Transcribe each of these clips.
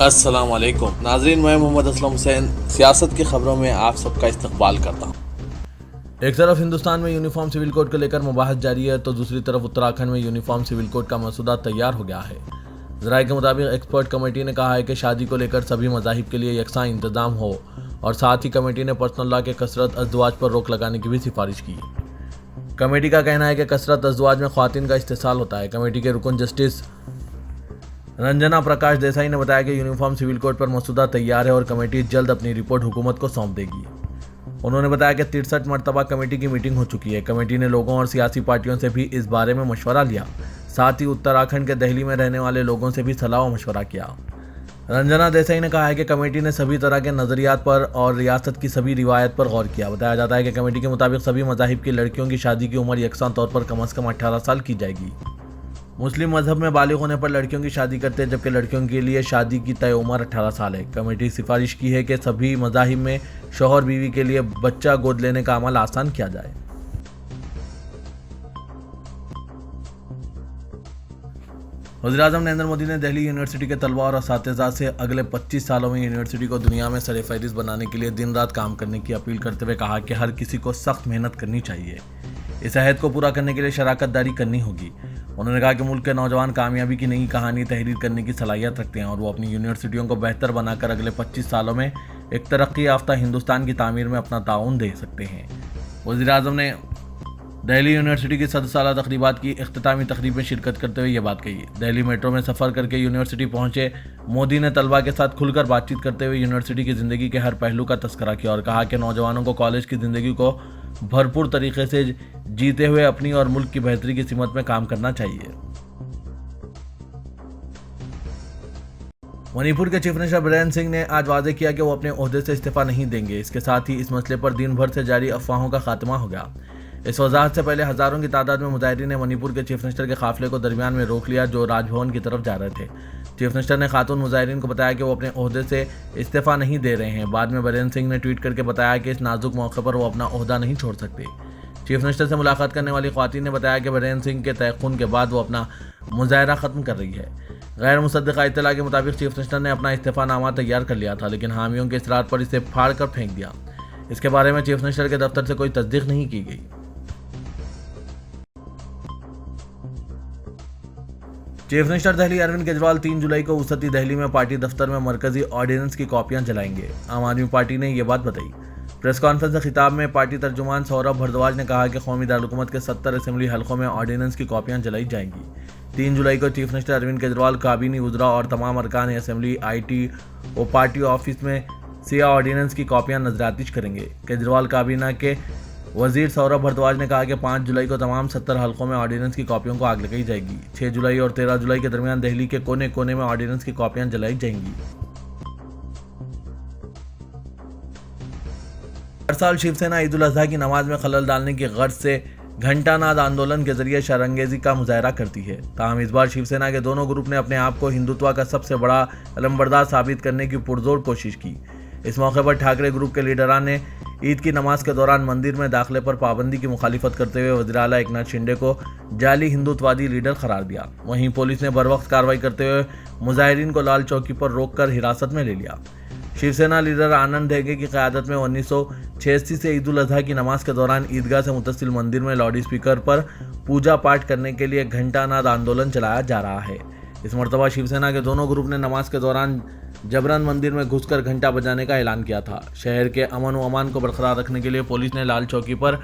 السلام علیکم ناظرین، میں محمد اسلم حسین سیاست کی خبروں میں آپ سب کا استقبال کرتا ہوں۔ ایک طرف ہندوستان میں یونیفارم سول کوڈ کو لے کر مباحث جاری ہے تو دوسری طرف اتراکھنڈ میں یونیفارم سول کوڈ کا مسودہ تیار ہو گیا ہے۔ ذرائع کے مطابق ایکسپرٹ کمیٹی نے کہا ہے کہ شادی کو لے کر سبھی مذاہب کے لیے یکساں انتظام ہو، اور ساتھ ہی کمیٹی نے پرسنل لا کے کثرت ازدواج پر روک لگانے کی بھی سفارش کی۔ کمیٹی کا کہنا ہے کہ کثرت ازدواج میں خواتین کا استحصال ہوتا ہے۔ کمیٹی کے رکن جسٹس رنجنا پرکاش دیسائی نے بتایا کہ یونیفارم سول کوڈ پر مسودہ تیار ہے اور کمیٹی جلد اپنی رپورٹ حکومت کو سونپ دے گی۔ انہوں نے بتایا کہ 63 مرتبہ کمیٹی کی میٹنگ ہو چکی ہے۔ کمیٹی نے لوگوں اور سیاسی پارٹیوں سے بھی اس بارے میں مشورہ لیا، ساتھ ہی اتراکھنڈ کے دہلی میں رہنے والے لوگوں سے بھی صلاح و مشورہ کیا۔ رنجنا دیسائی نے کہا ہے کہ کمیٹی نے سبھی طرح کے نظریات پر اور ریاست کی سبھی روایت پر غور کیا۔ بتایا جاتا ہے کہ کمیٹی کے مطابق سبھی مذاہب کی لڑکیوں کی شادی کی عمر یکساں طور پر کم از کم 18 سال کی جائے گی۔ مسلم مذہب میں بالغ ہونے پر لڑکیوں کی شادی کرتے ہیں، جبکہ لڑکیوں کے لیے شادی کی طے عمر 18 سال ہے۔ کمیٹی سفارش کی ہے کہ سبھی مذاہب میں شوہر بیوی کے لیے بچہ گود لینے کا عمل آسان کیا جائے۔ وزیر اعظم نریندر مودی نے دہلی یونیورسٹی کے طلباء اور اساتذہ سے اگلے 25 سالوں میں یونیورسٹی کو دنیا میں سر فہرست بنانے کے لیے دن رات کام کرنے کی اپیل کرتے ہوئے کہا کہ ہر کسی کو سخت محنت کرنی چاہیے۔ اس عہد کو پورا کرنے کے لیے شراکت داری کرنی ہوگی۔ انہوں نے کہا کہ ملک کے نوجوان کامیابی کی نئی کہانی تحریر کرنے کی صلاحیت رکھتے ہیں اور وہ اپنی یونیورسٹیوں کو بہتر بنا کر اگلے 25 سالوں میں ایک ترقی یافتہ ہندوستان کی تعمیر میں اپنا تعاون دے سکتے ہیں۔ وزیر اعظم نے دہلی یونیورسٹی کی 100 سالہ تقریبات کی اختتامی تقریب میں شرکت کرتے ہوئے یہ بات کہی۔ دہلی میٹرو میں سفر کر کے یونیورسٹی پہنچے مودی نے طلباء کے ساتھ کھل کر بات چیت کرتے ہوئے یونیورسٹی کی زندگی کے ہر پہلو کا تذکرہ کیا اور کہا کہ نوجوانوں کو کالج کی زندگی کو بھرپور طریقے سے جیتے ہوئے اپنی اور ملک کی بہتری کی سمت میں کام کرنا چاہیے۔ منی پور کے چیف منسٹر برین سنگھ نے آج واضح کیا کہ وہ اپنے عہدے سے استعفیٰ نہیں دیں گے۔ اس کے ساتھ ہی اس مسئلے پر دن بھر سے جاری افواہوں کا خاتمہ ہو گیا۔ اس وضاحت سے پہلے ہزاروں کی تعداد میں مظاہرین نے منی پور کے چیف منسٹر کے قافلے کو درمیان میں روک لیا جو راج بھون کی طرف جا رہے تھے۔ چیف منسٹر نے خاتون مظاہرین کو بتایا کہ وہ اپنے عہدے سے استعفیٰ نہیں دے رہے ہیں۔ بعد میں برین سنگھ نے ٹویٹ کر کے بتایا کہ اس نازک موقع پر وہ اپنا عہدہ نہیں چھوڑ سکتے۔ چیف منسٹر سے ملاقات کرنے والی خواتین نے بتایا کہ برین سنگھ کے تیقن کے بعد وہ اپنا مظاہرہ ختم کر رہی ہے۔ غیر مصدقہ اطلاع کے مطابق چیف منسٹر نے اپنا استعفیٰ نامہ تیار کر لیا تھا، لیکن حامیوں کے اصرار پر اسے پھاڑ کر پھینک دیا۔ اس کے بارے میں چیف منسٹر کے دفتر سے کوئی تصدیق نہیں کی گئی۔ چیف منسٹر دہلی اروند کیجریوال 3 جولائی کو وسطی دہلی میں پارٹی دفتر میں مرکزی آرڈیننس کی کاپیاں جلائیں گے۔ عام آدمی پارٹی نے یہ بات بتائی۔ پریس کانفرنس سے خطاب میں پارٹی ترجمان سوربھ بھردواج نے کہا کہ قومی دارالحکومت کے 70 اسمبلی حلقوں میں آرڈیننس کی کاپیاں جلائی جائیں گی۔ 3 جولائی کو چیف منسٹر اروند کیجریوال کابینی وزراء اور تمام ارکان اسمبلی آئی اور پارٹی آفس میں سیاہ آرڈیننس کی کاپیاں نظر آتش کریں گے۔ کیجریوال کابینہ کے وزیر سوربھ بھردواج نے کہا کہ 5 جولائی کو تمام 70 حلقوں میں آرڈیننس کی کاپیوں کو آگ لگائی جائے گی۔ 6 جولائی اور 13 جولائی کے درمیان دہلی کے کونے کونے میں آرڈیننس کی کاپیاں جلائی جائیں گی۔ ہر سال شیو سینا عید الاضحیٰ کی نماز میں خلل ڈالنے کی غرض سے گھنٹا ناد آندولن کے ذریعے شرانگیزی کا مظاہرہ کرتی ہے۔ تاہم اس بار شیو سینا کے دونوں گروپ نے اپنے آپ کو ہندوتوا کا سب سے بڑا علمبردار ثابت کرنے کی پرزور کوشش کی۔ اس موقع پر ٹھاکرے گروپ کے لیڈران نے عید کی نماز کے دوران مندر میں داخلے پر پابندی کی مخالفت کرتے ہوئے وزیر اعلیٰ ایکناتھ شنڈے کو جعلی ہندوتوادی لیڈر قرار دیا۔ وہیں پولیس نے بروقت کارروائی کرتے ہوئے مظاہرین کو لال چوکی پر روک کر حراست میں لے لیا۔ شیو سینا لیڈر آنند دیگے کی قیادت میں 1986 سے عید الاضحیٰ کی نماز کے دوران عیدگاہ سے متصل مندر میں لاؤڈ اسپیکر پر پوجا پاٹ کرنے کے لیے گھنٹا ناد آندولن چلایا جا رہا ہے۔ اس مرتبہ شیو سینا کے دونوں گروپ نے نماز کے دوران جبراً مندر میں گھس کر گھنٹا بجانے کا اعلان کیا تھا۔ شہر کے امن و امان کو برقرار رکھنے کے لیے پولیس نے لال چوکی پر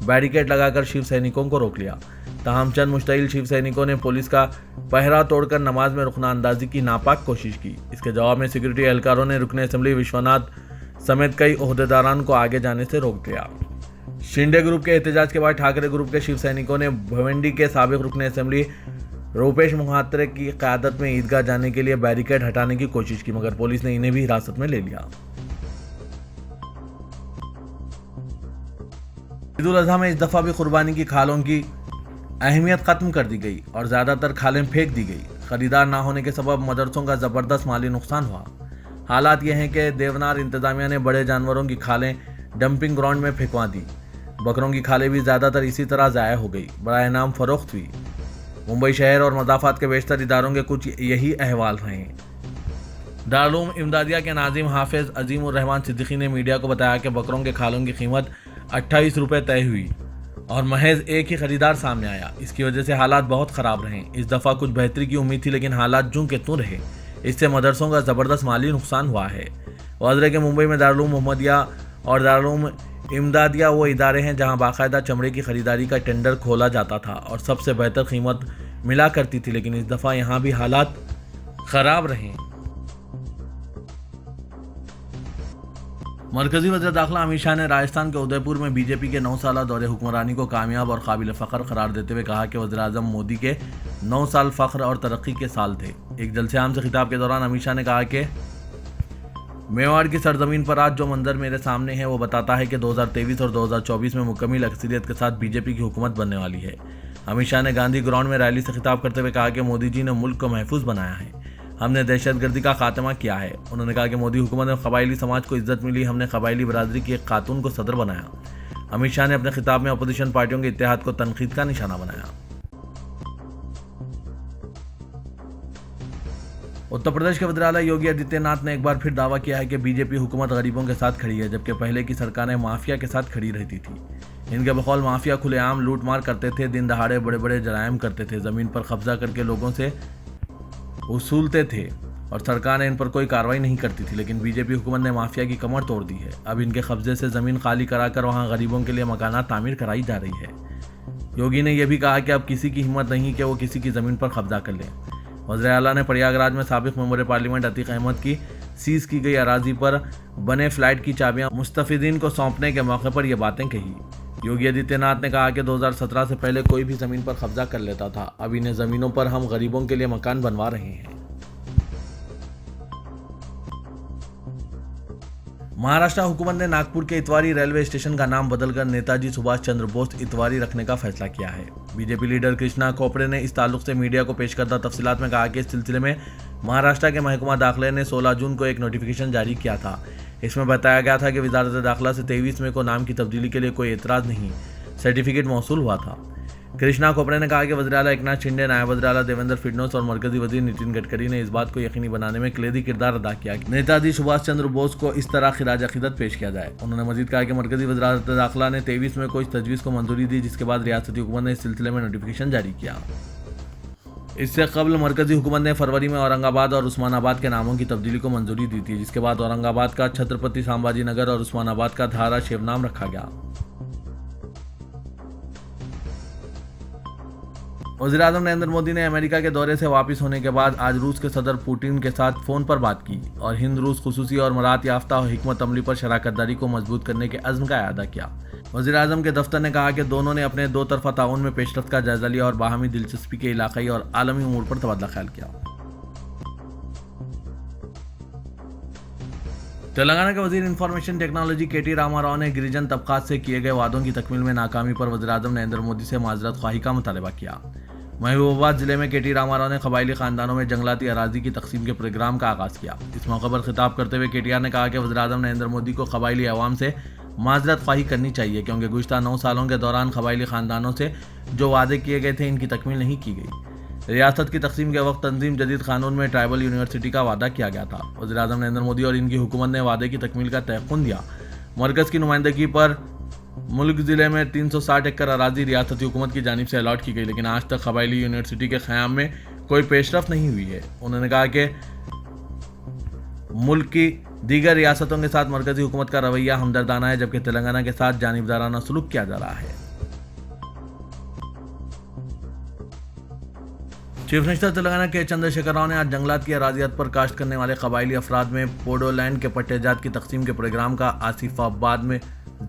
بیریکیڈ لگا کر شیو سینکوں کو روک لیا۔ تاہم چند مشتعل شیو سینکوں نے پولیس کا پہرا توڑ کر نماز میں رکن اندازی کی ناپاک کوشش کی۔ اس کے جواب میں سیکورٹی اہلکاروں نے رکن اسمبلی وشوناتھ سمیت کئی عہدیداران کو آگے جانے سے روک دیا۔ شنڈے گروپ کے احتجاج کے بعد ٹھاکرے گروپ کے شیو سینکوں نے بھونڈی کے سابق رکن اسمبلی روپیش مہاترے کی قیادت میں عیدگاہ جانے کے لیے بیریکیڈ ہٹانے کی کوشش کی، مگر پولیس نے انہیں بھی حراست میں لے لیا۔ عید الاضحیٰ میں اس دفعہ بھی قربانی کی کھالوں کی اہمیت ختم کر دی گئی اور زیادہ تر کھالیں پھینک دی گئی۔ خریدار نہ ہونے کے سبب مدرسوں کا زبردست مالی نقصان ہوا۔ حالات یہ ہیں کہ دیونار انتظامیہ نے بڑے جانوروں کی کھالیں ڈمپنگ گراؤنڈ میں پھینکوا دی۔ بکروں کی کھالیں بھی زیادہ تر اسی طرح ضائع ہو گئی، برائے نام فروخت ہوئی۔ ممبئی شہر اور مضافات کے بیشتر اداروں کے کچھ یہی احوال رہے ہیں۔ دارالعلوم امدادیہ کے ناظم حافظ عظیم الرحمان صدیقی نے میڈیا کو بتایا کہ بکروں کے کھالوں کی قیمت 28 روپے طے ہوئی اور محض ایک ہی خریدار سامنے آیا۔ اس کی وجہ سے حالات بہت خراب رہے۔ اس دفعہ کچھ بہتری کی امید تھی لیکن حالات جوں کے توں رہے۔ اس سے مدرسوں کا زبردست مالی نقصان ہوا ہے۔ واضح ہے کہ ممبئی میں دارالعلوم محمدیہ اور دارالعلوم امدادیہ وہ ادارے ہیں جہاں باقاعدہ چمڑے کی خریداری کا ٹینڈر کھولا جاتا تھا اور سب سے بہتر قیمت ملا کرتی تھی، لیکن اس دفعہ یہاں بھی حالات خراب رہے۔ مرکزی وزیر داخلہ امت شاہ نے راجستھان کے ادے پور میں بی جے پی کے 9 سالہ دور حکمرانی کو کامیاب اور قابل فخر قرار دیتے ہوئے کہا کہ وزیر اعظم مودی کے 9 سال فخر اور ترقی کے سال تھے۔ ایک جلسے عام سے خطاب کے دوران امت شاہ نے کہا کہ میواڑ کی سرزمین پر آج جو منظر میرے سامنے ہے وہ بتاتا ہے کہ 2023 اور 2024 میں مکمل اکثریت کے ساتھ بی جے پی کی حکومت بننے والی ہے۔ امت شاہ نے گاندھی گراؤنڈ میں ریلی سے خطاب کرتے ہوئے کہا کہ مودی جی نے ملک کو محفوظ بنایا ہے، ہم نے دہشت گردی کا خاتمہ کیا ہے۔ انہوں نے کہا کہ مودی حکومت میں قبائلی سماج کو عزت ملی، ہم نے قبائلی برادری کی ایک خاتون کو صدر بنایا۔ امت شاہ نے اپنے خطاب میں اپوزیشن پارٹیوں کے اتحاد کو تنقید کا نشانہ بنایا۔ اتر پردیش کے وزیر اعلیٰ یوگی آدتیہ ناتھ نے ایک بار پھر دعویٰ کیا ہے کہ بی جے پی حکومت غریبوں کے ساتھ کھڑی ہے، جبکہ پہلے کی سرکاریں مافیا کے ساتھ کھڑی رہتی تھی۔ ان کے بقول مافیا کھلے عام لوٹ مار کرتے تھے، دن دہاڑے بڑے بڑے جرائم کرتے تھے، زمین پر قبضہ کر کے لوگوں سے وصولتے تھے اور سرکاریں ان پر کوئی کارروائی نہیں کرتی تھی، لیکن بی جے پی حکومت نے مافیا کی کمر توڑ دی ہے۔ اب ان کے قبضے سے زمین خالی کرا کر وہاں غریبوں کے لیے مکانات تعمیر کرائی جا رہی ہے۔ یوگی نے یہ بھی کہا کہ اب کسی کی ہمت نہیں کہ وہ کسی کی زمین پر قبضہ کر لیں۔ وزیر اعلیٰ نے پریاگ راج میں سابق ممبر پارلیمنٹ عتیق احمد کی سیز کی گئی اراضی پر بنے فلیٹ کی چابیاں مستفیدین کو سونپنے کے موقع پر یہ باتیں کہی۔ یوگی آدتیہ ناتھ نے کہا کہ 2017 سے پہلے کوئی بھی زمین پر قبضہ کر لیتا تھا، اب انہیں زمینوں پر ہم غریبوں کے لیے مکان بنوا رہے ہیں۔ مہاراشٹر حکومت نے ناگپور کے اتواری ریلوے اسٹیشن کا نام بدل کر نیتا جی سبھاش چندر بوس اتواری رکھنے کا فیصلہ کیا ہے۔ B J P leader Krishna Khopde نے اس تعلق سے میڈیا کو پیش کردہ تفصیلات میں کہا کہ اس سلسلے میں مہاراشٹر کے محکمہ داخلہ نے 16 جون کو ایک نوٹیفیکیشن جاری کیا تھا۔ اس میں بتایا گیا تھا کہ وزارت داخلہ سے 23 مئی کو نام کی تبدیلی کے لیے کوئی اعتراض نہیں، سرٹیفکیٹ موصول ہوا تھا۔ کرشنا کھوپڑے نے کہا کہ وزیر اعلیٰ ایکناتھ شنڈے، نائب وزیر اعلیٰ دیویندر فڈنوس اور مرکزی وزیر نتن گڈکری نے اس بات کو یقینی بنانے میں کلیدی کردار ادا کیا کہ نیتا جی سبھاش چندر بوس کو اس طرح خراج عقیدت پیش کیا جائے۔ انہوں نے مزید کہا کہ مرکزی وزارت داخلہ نے 23 میں کو اس تجویز کو منظوری دی، جس کے بعد ریاستی حکومت نے اس سلسلے میں نوٹیفیکیشن جاری کیا۔ اس سے قبل مرکزی حکومت نے فروری میں اورنگ آباد اور عثمان آباد کے ناموں کی تبدیلی کو منظوری دی تھی، جس کے بعد اورنگ آباد کا چھترپتی سامبھاجی نگر اور عثمان آباد کا دھارا شیو نام رکھا گیا۔ وزیر اعظم نریندر مودی نے امریکہ کے دورے سے واپس ہونے کے بعد آج روس کے صدر پوٹن کے ساتھ فون پر بات کی اور ہند روس خصوصی اور مراعات یافتہ حکمت عملی پر شراکت داری کو مضبوط کرنے کے عزم کا اعادہ کیا۔ وزیر اعظم کے دفتر نے کہا کہ دونوں نے اپنے دو طرفہ تعاون میں پیش رفت کا جائزہ لیا اور باہمی دلچسپی کے علاقائی اور عالمی امور پر تبادلہ خیال کیا۔ تلنگانہ کے وزیر انفارمیشن ٹیکنالوجی کے ٹی راما راؤ نے گریجن طبقات سے کیے گئے وعدوں کی تکمیل میں ناکامی پر وزیر اعظم نریندر مودی سے معذرت خواہی کا مطالبہ کیا۔ محبوب آباد ضلع میں کے ٹی راما راؤ نے قبائلی خاندانوں میں جنگلاتی اراضی کی تقسیم کے پروگرام کا آغاز کیا۔ اس موقع پر خطاب کرتے ہوئے کے ٹی آر نے کہا کہ وزیر اعظم نریندر مودی کو قبائلی عوام سے معذرت خواہی کرنی چاہیے، کیونکہ گزشتہ 9 سالوں کے دوران قبائلی خاندانوں سے جو وعدے کیے گئے تھے ان کی تکمیل نہیں کی گئی۔ ریاست کی تقسیم کے وقت تنظیم جدید قانون میں ٹرائبل یونیورسٹی کا وعدہ کیا گیا تھا۔ وزیر اعظم نریندر مودی اور ان کی حکومت نے وعدے کی تکمیل کا تیقن دیا۔ مرکز کی نمائندگی پر ملک ضلع میں 360 ایکڑ اراضی ریاستی حکومت کی جانب سے الاٹ کی گئی، لیکن آج تک قبائلی یونیورسٹی کے قیام میں کوئی پیش رفت نہیں ہوئی ہے۔ انہوں نے کہا کہ ملک کی دیگر ریاستوں کے ساتھ مرکزی حکومت کا رویہ ہمدردانہ ہے، جبکہ تلنگانہ کے ساتھ جانبدارانہ سلوک کیا جا رہا ہے۔ چیف منسٹر تلنگانہ کے چندر شیکھر راؤ نے آج جنگلات کی اراضیات پر کاشت کرنے والے قبائلی افراد میں پوڈو لینڈ کے پٹے جات کی تقسیم کے پروگرام کا آصف آباد میں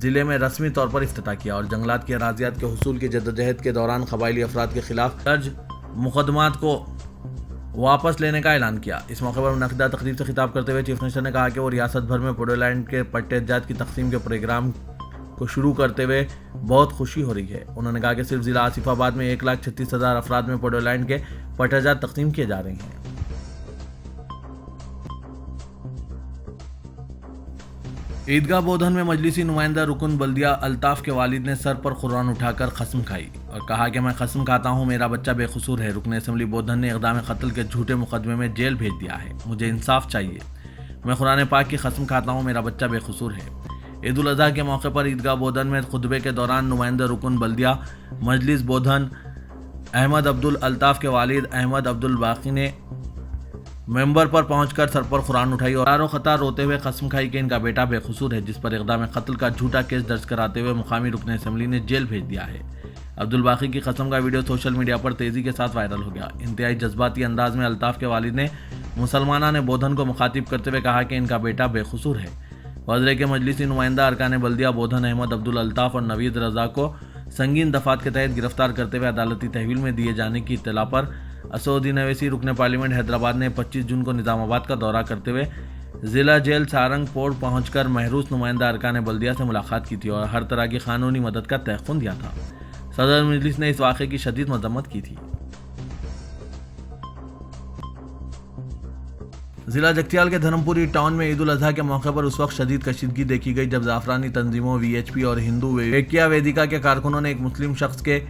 ضلع میں رسمی طور پر افتتاح کیا اور جنگلات کی اراضیات کے حصول کی جدوجہد کے دوران قبائلی افراد کے خلاف درج مقدمات کو واپس لینے کا اعلان کیا۔ اس موقع پر منعقدہ تقریب سے خطاب کرتے ہوئے چیف منسٹر نے کہا کہ وہ ریاست بھر میں پوڈو لینڈ کے پٹے جات کی تقسیم کے پروگرام کو شروع کرتے ہوئے بہت خوشی ہو رہی ہے۔ انہوں نے کہا کہ صرف ضلع آصف آباد میں 1,36,000 افراد میں پوڈو لینڈ کے پٹے جات تقسیم کیے جا رہے ہیں۔ عیدگاہ بودھن میں مجلسی نمائندہ رکن بلدیہ الطاف کے والد نے سر پر قرآن اٹھا کر قسم کھائی اور کہا کہ میں قسم کھاتا ہوں میرا بچہ بے قصور ہے۔ رکن اسمبلی بودھن نے اقدام قتل کے جھوٹے مقدمے میں جیل بھیج دیا ہے۔ مجھے انصاف چاہیے، میں قرآن پاک کی قسم کھاتا ہوں میرا بچہ بے قصور ہے۔ عید الاضحیٰ کے موقع پر عیدگاہ بودھن میں خطبے کے دوران نمائندہ رکن بلدیہ مجلس بودھن احمد عبدالالطاف کے والد احمد عبدالباقی نے ممبر پر پہنچ کر سر پر قرآن اٹھائی اور خطار روتے ہوئے قسم کھائی کہ ان کا بیٹا بے قصور ہے، جس پر اقدام قتل کا جھوٹا کیس درج کراتے ہوئے مقامی رکن اسمبلی نے جیل بھیج دیا ہے۔ عبدالباقی کی قسم کا ویڈیو سوشل میڈیا پر تیزی کے ساتھ وائرل ہو گیا۔ انتہائی جذباتی انداز میں الطاف کے والد نے مسلمانہ نے بودھن کو مخاطب کرتے ہوئے کہا کہ ان کا بیٹا بے قصور ہے۔ وزرے کے مجلسی نمائندہ ارکان بلدیہ بودھن احمد عبدالالطاف اور نوید رضا کو سنگین دفعات کے تحت گرفتار کرتے ہوئے عدالتی تحویل میں دیے جانے کی اطلاع پر اسدالدین اویسی رکن پارلیمنٹ حیدرآباد نے 25 جون کو نظام آباد کا دورہ کرتے ہوئے ضلع جیل سارنگ پور پہنچ کر محروس نمائندہ ارکان بلدیہ سے ملاقات کی تھی اور ہر طرح کی قانونی مدد کا تیقن دیا تھا۔ صدر مجلس نے اس واقعے کی شدید مذمت کی تھی۔ ضلع جگتیال کے دھرم پوری ٹاؤن میں عید الاضحیٰ کے موقع پر اس وقت شدید کشیدگی دیکھی گئی جب زعفرانی تنظیموں وی ایچ پی اور ہندو ویکیا ویدیکا کے کارکنوں نے ایک مسلم شخص کے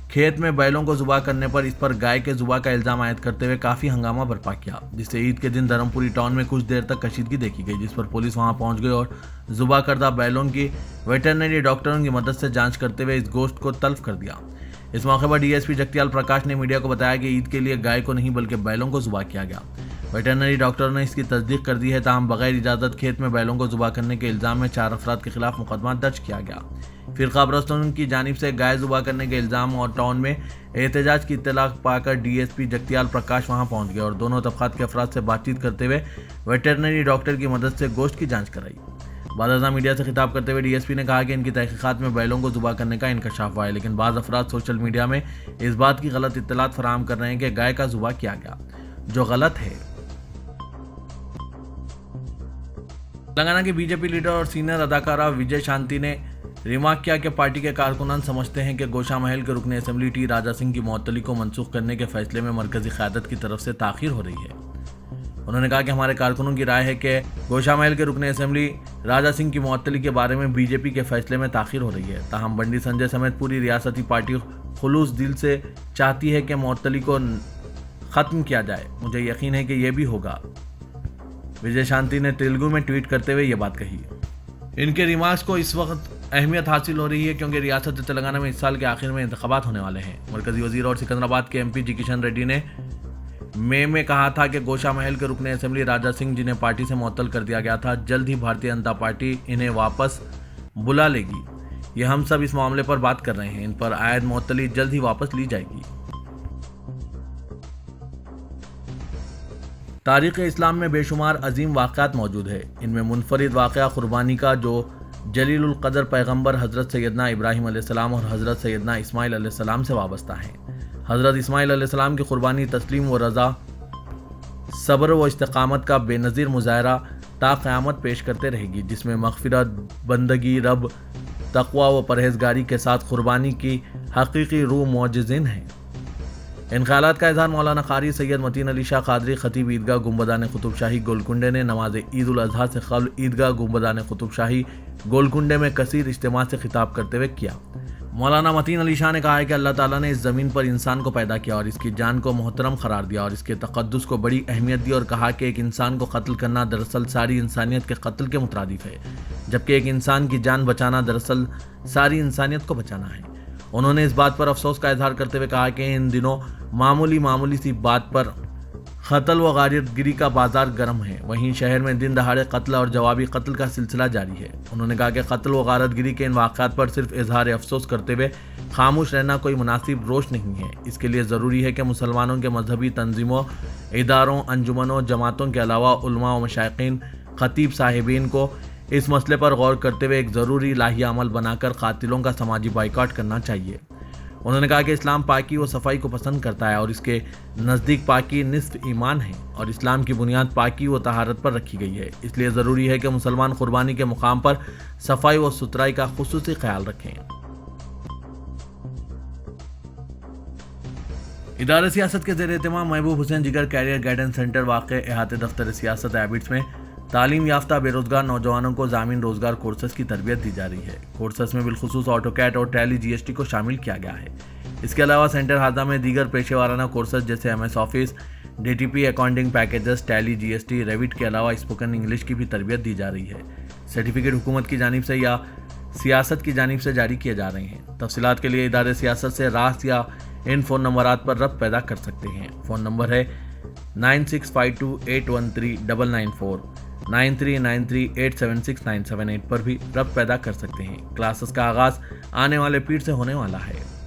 کھیت میں بیلوں کو ذبح کرنے پر اس پر گائے کے ذبح کا الزام عائد کرتے ہوئے کافی ہنگامہ برپا کیا، جس سے عید کے دن دھرم پوری ٹاؤن میں کچھ دیر تک کشیدگی دیکھی گئی، جس پر پولیس وہاں پہنچ گئی اور ذبح کردہ بیلوں کی ویٹرنری ڈاکٹروں کی مدد سے جانچ کرتے ہوئے اس گوشت کو تلف کر دیا۔ اس موقع پر D S P Jagtial Prakash نے میڈیا کو بتایا کہ عید کے لیے گائے کو نہیں بلکہ بیلوں کو ذبح کیا گیا۔ ویٹرنری ڈاکٹروں نے اس کی تصدیق کر دی ہے، تاہم بغیر اجازت کھیت میں بیلوں کو ذبح کرنے کے الزام میں 4 افراد کے خلاف مقدمہ درج کیا گیا۔ فرقہ پرستوں کی جانب سے گائے ذبح کرنے کے الزام اور ٹاؤن میں احتجاج کی اطلاع پا کر D S P Jagtial Prakash وہاں پہنچ گئے اور دونوں طبقات کے افراد سے بات چیت کرتے ہوئے ویٹرنری ڈاکٹر کی مدد سے گوشت کی جانچ کرائی۔ بعد ازاں میڈیا سے خطاب کرتے ہوئے ڈی ایس پی نے کہا کہ ان کی تحقیقات میں بیلوں کو ذبح کرنے کا انکشاف ہوا ہے، لیکن بعض افراد سوشل میڈیا میں اس بات کی غلط اطلاعات فراہم کر رہے ہیں کہ گائے کا ذبح کیا گیا، جو غلط ہے۔ تلنگانہ کے بی جے پی لیڈر اور سینئر اداکارہ وجے شانتی نے ریمارک کیا کہ پارٹی کے کارکنان سمجھتے ہیں کہ گوشہ محل کے رکن اسمبلی ٹی راجا سنگھ کی معطلی کو منسوخ کرنے کے فیصلے میں مرکزی قیادت کی طرف سے تاخیر ہو رہی ہے۔ انہوں نے کہا کہ ہمارے کارکنوں کی رائے ہے کہ گوشہ محل کے رکن اسمبلی راجا سنگھ کی معطلی کے بارے میں بی جے پی کے فیصلے میں تاخیر ہو رہی ہے، تاہم بنڈی سنجے سمیت پوری ریاستی پارٹی خلوص دل سے چاہتی ہے کہ معطلی کو ختم کیا جائے۔ مجھے یقین ہے کہ یہ بھی ہوگا، وجے شانتی نے تیلگو میں ٹویٹ کرتے ہوئے یہ بات کہی۔ ان کے ریمارکس کو اس وقت اہمیت حاصل ہو رہی ہے کیونکہ ریاست تلنگانہ میں اس سال کے آخر میں انتخابات ہونے والے ہیں۔ مرکزی وزیر اور سکندرآباد کے ایم پی جی کشن ریڈی نے مئی میں کہا تھا کہ گوشہ محل کے رکن اسمبلی راجا سنگھ جنہیں پارٹی سے معطل کر دیا گیا تھا، جلد ہی بھارتیہ جنتا پارٹی انہیں واپس بلا لے گی۔ یہ ہم سب اس معاملے پر بات کر رہے ہیں، ان پر عائد معطلی جلد ہی واپس لی جائے گی۔ تاریخ اسلام میں بے شمار عظیم واقعات موجود ہیں، ان میں منفرد واقعہ قربانی کا جو جلیل القدر پیغمبر حضرت سیدنا ابراہیم علیہ السلام اور حضرت سیدنا اسماعیل علیہ السلام سے وابستہ ہیں۔ حضرت اسماعیل علیہ السلام کی قربانی تسلیم و رضا، صبر و استقامت کا بے نظیر مظاہرہ تا قیامت پیش کرتے رہے گی، جس میں مغفرت، بندگی رب، تقوی و پرہیزگاری کے ساتھ قربانی کی حقیقی روح معجزین ہیں۔ ان خیالات کا اظہار مولانا قاری سید متین علی شاہ قادری خطیب عیدگاہ گنبدان قطب شاہی گولکنڈے نے نماز عید الاضحیٰ سے قبل عیدگاہ گنبدان قطب شاہی گولکنڈے میں کثیر اجتماع سے خطاب کرتے ہوئے کیا۔ مولانا متین علی شاہ نے کہا ہے کہ اللہ تعالیٰ نے اس زمین پر انسان کو پیدا کیا اور اس کی جان کو محترم قرار دیا اور اس کے تقدس کو بڑی اہمیت دی اور کہا کہ ایک انسان کو قتل کرنا دراصل ساری انسانیت کے قتل کے مترادف ہے، جبکہ ایک انسان کی جان بچانا دراصل ساری انسانیت کو بچانا ہے۔ انہوں نے اس بات پر افسوس کا اظہار کرتے ہوئے کہا کہ ان دنوں معمولی سی بات پر قتل و غارت گری کا بازار گرم ہے، وہیں شہر میں دن دہاڑے قتل اور جوابی قتل کا سلسلہ جاری ہے۔ انہوں نے کہا کہ قتل و غارت گری کے ان واقعات پر صرف اظہار افسوس کرتے ہوئے خاموش رہنا کوئی مناسب روش نہیں ہے۔ اس کے لیے ضروری ہے کہ مسلمانوں کے مذہبی تنظیموں، اداروں، انجمنوں، جماعتوں کے علاوہ علماء و مشائقین، خطیب صاحبین کو اس مسئلے پر غور کرتے ہوئے ایک ضروری لائحہ عمل بنا کر قاتلوں کا سماجی بائیکاٹ کرنا چاہیے۔ انہوں نے کہا کہ اسلام پاکی و صفائی کو پسند کرتا ہے اور اس کے نزدیک پاکی نصف ایمان ہے اور اسلام کی بنیاد پاکی و طہارت پر رکھی گئی ہے، اس لیے ضروری ہے کہ مسلمان قربانی کے مقام پر صفائی و ستھرائی کا خصوصی خیال رکھیں۔ ادارہ سیاست کے زیر اہتمام محبوب حسین جگر کیریئر گائیڈنس سینٹر واقع احاطے دفتر سیاست ایبٹس میں تعلیم یافتہ بے روزگار نوجوانوں کو ضامن روزگار کورسز کی تربیت دی جا رہی ہے۔ کورسز میں بالخصوص آٹو کیٹ اور ٹیلی جی ایس ٹی کو شامل کیا گیا ہے۔ اس کے علاوہ سینٹر ہادہ میں دیگر پیشے وارانہ کورسز جیسے M S office, D T P accounting packages, Tally G S T, ریوٹ کے علاوہ اسپوکن انگلش کی بھی تربیت دی جا رہی ہے۔ سرٹیفکیٹ حکومت کی جانب سے یا سیاست کی جانب سے جاری کیے جا رہے ہیں۔ تفصیلات کے لیے ادارے سیاست سے راست یا ان فون نمبرات پر ربط پیدا کر سکتے ہیں۔ فون نمبر ہے 9652813994، 9393876978 پر بھی ربط پیدا کر سکتے ہیں۔ کلاسز کا آغاز آنے والے پیر سے ہونے والا ہے۔